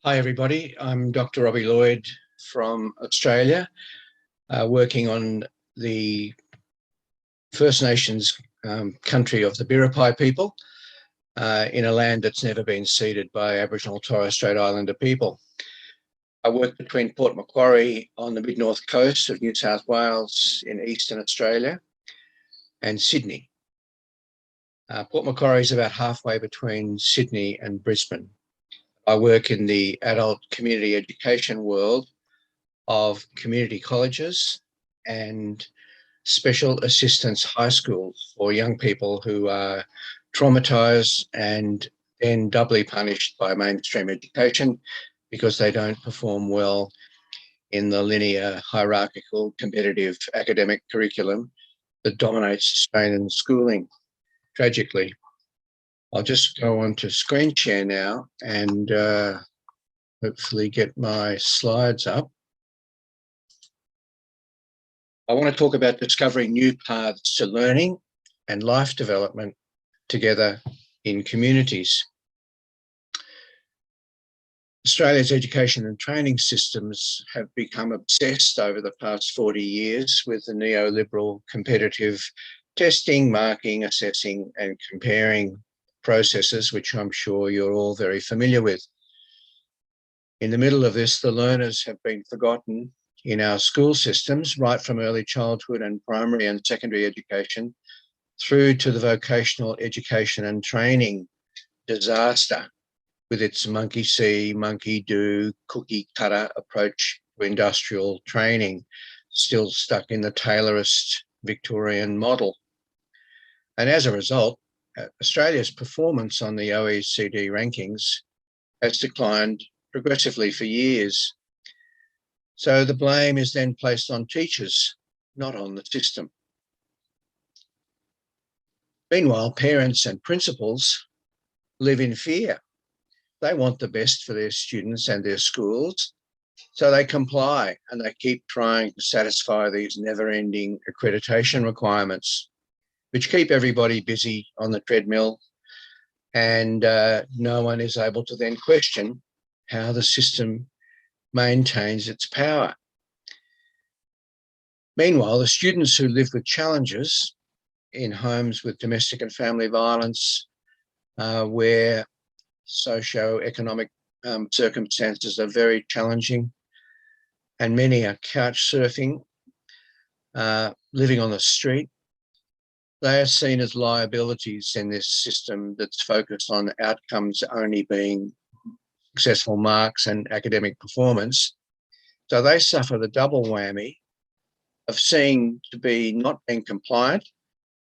Hi, everybody. I'm Dr. Robbie Lloyd from Australia, working on the First Nations country of the Biripi people in a land that's never been ceded by Aboriginal Torres Strait Islander people. I work between Port Macquarie on the mid-north coast of New South Wales in eastern Australia and Sydney. Port Macquarie is about halfway between Sydney and Brisbane. I work in the adult community education world of community colleges and special assistance high schools for young people who are traumatised and then doubly punished by mainstream education because they don't perform well in the linear, hierarchical, competitive academic curriculum that dominates Australian schooling, tragically. I'll just go on to screen share now and hopefully get my slides up. I want to talk about discovering new paths to learning and life development together in communities. Australia's education and training systems have become obsessed over the past 40 years with the neoliberal competitive testing, marking, assessing and comparing processes, which I'm sure you're all very familiar with. In the middle of this, the learners have been forgotten in our school systems, right from early childhood and primary and secondary education through to the vocational education and training disaster with its monkey see, monkey do, cookie cutter approach to industrial training, still stuck in the Taylorist Victorian model. And as a result, Australia's performance on the OECD rankings has declined progressively for years. So the blame is then placed on teachers, not on the system. Meanwhile, parents and principals live in fear. They want the best for their students and their schools, so they comply and they keep trying to satisfy these never-ending accreditation requirements, which keep everybody busy on the treadmill, and no one is able to then question how the system maintains its power. Meanwhile, the students who live with challenges in homes with domestic and family violence, where socio-economic circumstances are very challenging, and many are couch surfing, living on the street, they are seen as liabilities in this system that's focused on outcomes only being successful marks and academic performance. So they suffer the double whammy of seeing to be not being compliant,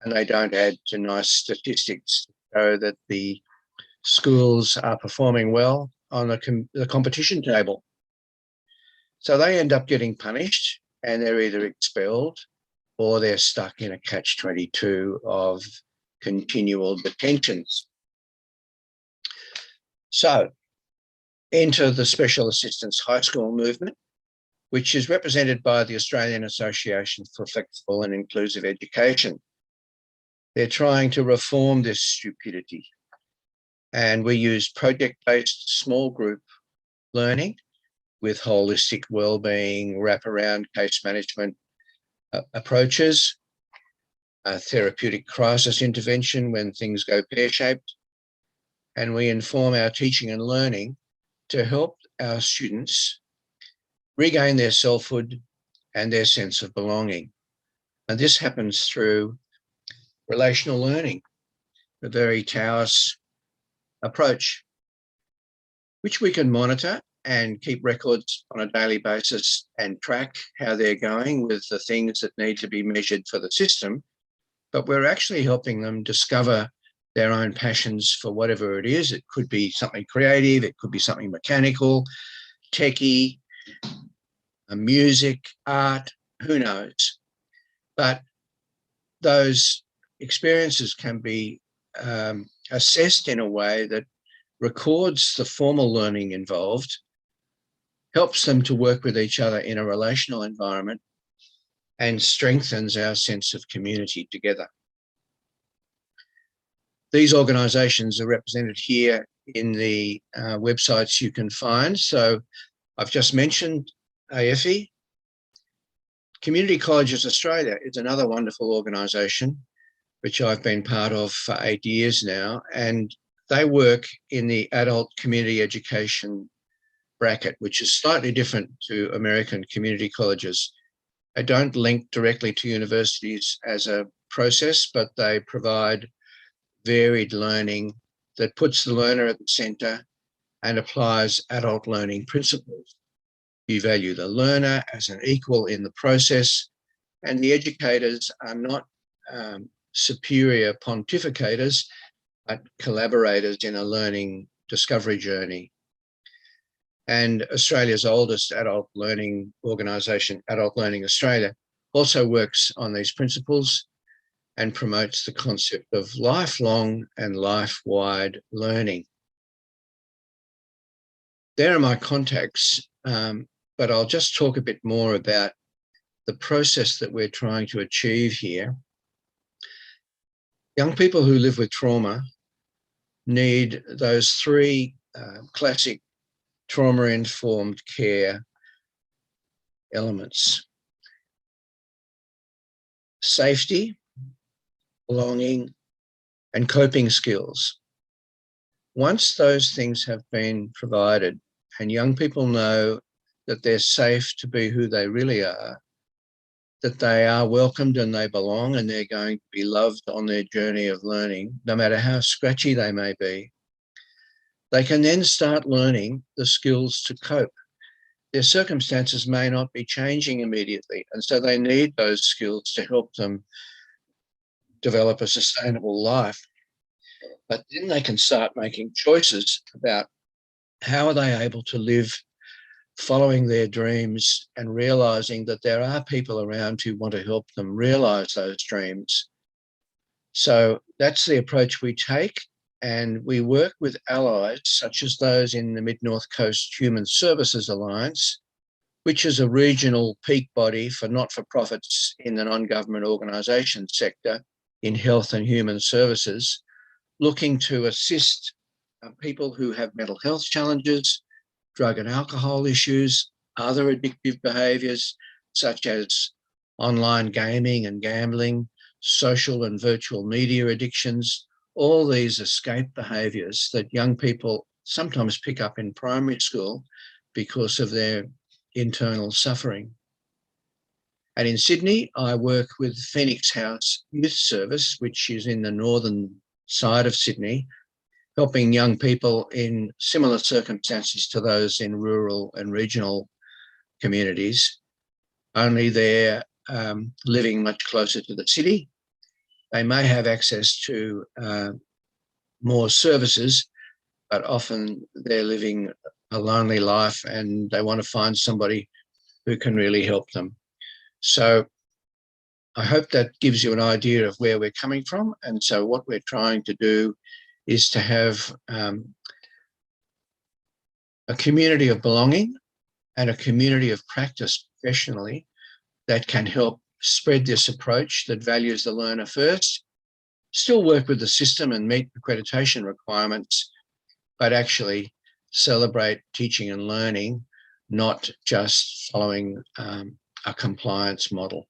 and they don't add to nice statistics to show that the schools are performing well on the competition table. So they end up getting punished and they're either expelled or they're stuck in a catch-22 of continual detentions. So enter the special assistance high school movement, which is represented by the Australian Association for Flexible and Inclusive Education. They're trying to reform this stupidity. And we use project-based small group learning with holistic wellbeing, wraparound case management approaches, therapeutic crisis intervention when things go pear-shaped, and we inform our teaching and learning to help our students regain their selfhood and their sense of belonging. And this happens through relational learning, a very Taoist approach, which we can monitor and keep records on a daily basis and track how they're going with the things that need to be measured for the system. But we're actually helping them discover their own passions for whatever it is. It could be something creative, it could be something mechanical, techie, music, art, who knows. But those experiences can be assessed in a way that records the formal learning involved, helps them to work with each other in a relational environment, and strengthens our sense of community together. These organisations are represented here in the websites you can find. So I've just mentioned AFE. Community Colleges Australia is another wonderful organisation, which I've been part of for 8 years now, and they work in the adult community education bracket, which is slightly different to American community colleges. They don't link directly to universities as a process, but they provide varied learning that puts the learner at the centre and applies adult learning principles. You value the learner as an equal in the process, and the educators are not superior pontificators, but collaborators in a learning discovery journey. And Australia's oldest adult learning organisation, Adult Learning Australia, also works on these principles and promotes the concept of lifelong and life-wide learning. There are my contacts, but I'll just talk a bit more about the process that we're trying to achieve here. Young people who live with trauma need those three classic trauma-informed care elements: safety, belonging, and coping skills. Once those things have been provided and young people know that they're safe to be who they really are, that they are welcomed and they belong and they're going to be loved on their journey of learning, no matter how scratchy they may be, they can then start learning the skills to cope. Their circumstances may not be changing immediately, and so they need those skills to help them develop a sustainable life. But then they can start making choices about how are they able to live following their dreams and realising that there are people around who want to help them realise those dreams. So that's the approach we take, and we work with allies such as those in the Mid-North Coast Human Services Alliance, which is a regional peak body for not-for-profits in the non-government organisation sector in health and human services, looking to assist people who have mental health challenges, drug and alcohol issues, other addictive behaviours such as online gaming and gambling, social and virtual media addictions, all these escape behaviours that young people sometimes pick up in primary school because of their internal suffering. And in Sydney, I work with Phoenix House Youth Service, which is in the northern side of Sydney, helping young people in similar circumstances to those in rural and regional communities, only they're living much closer to the city. They may have access to more services, but often they're living a lonely life and they want to find somebody who can really help them. So I hope that gives you an idea of where we're coming from. And so what we're trying to do is to have a community of belonging and a community of practice professionally that can help spread this approach that values the learner first, still work with the system and meet accreditation requirements, but actually celebrate teaching and learning, not just following a compliance model.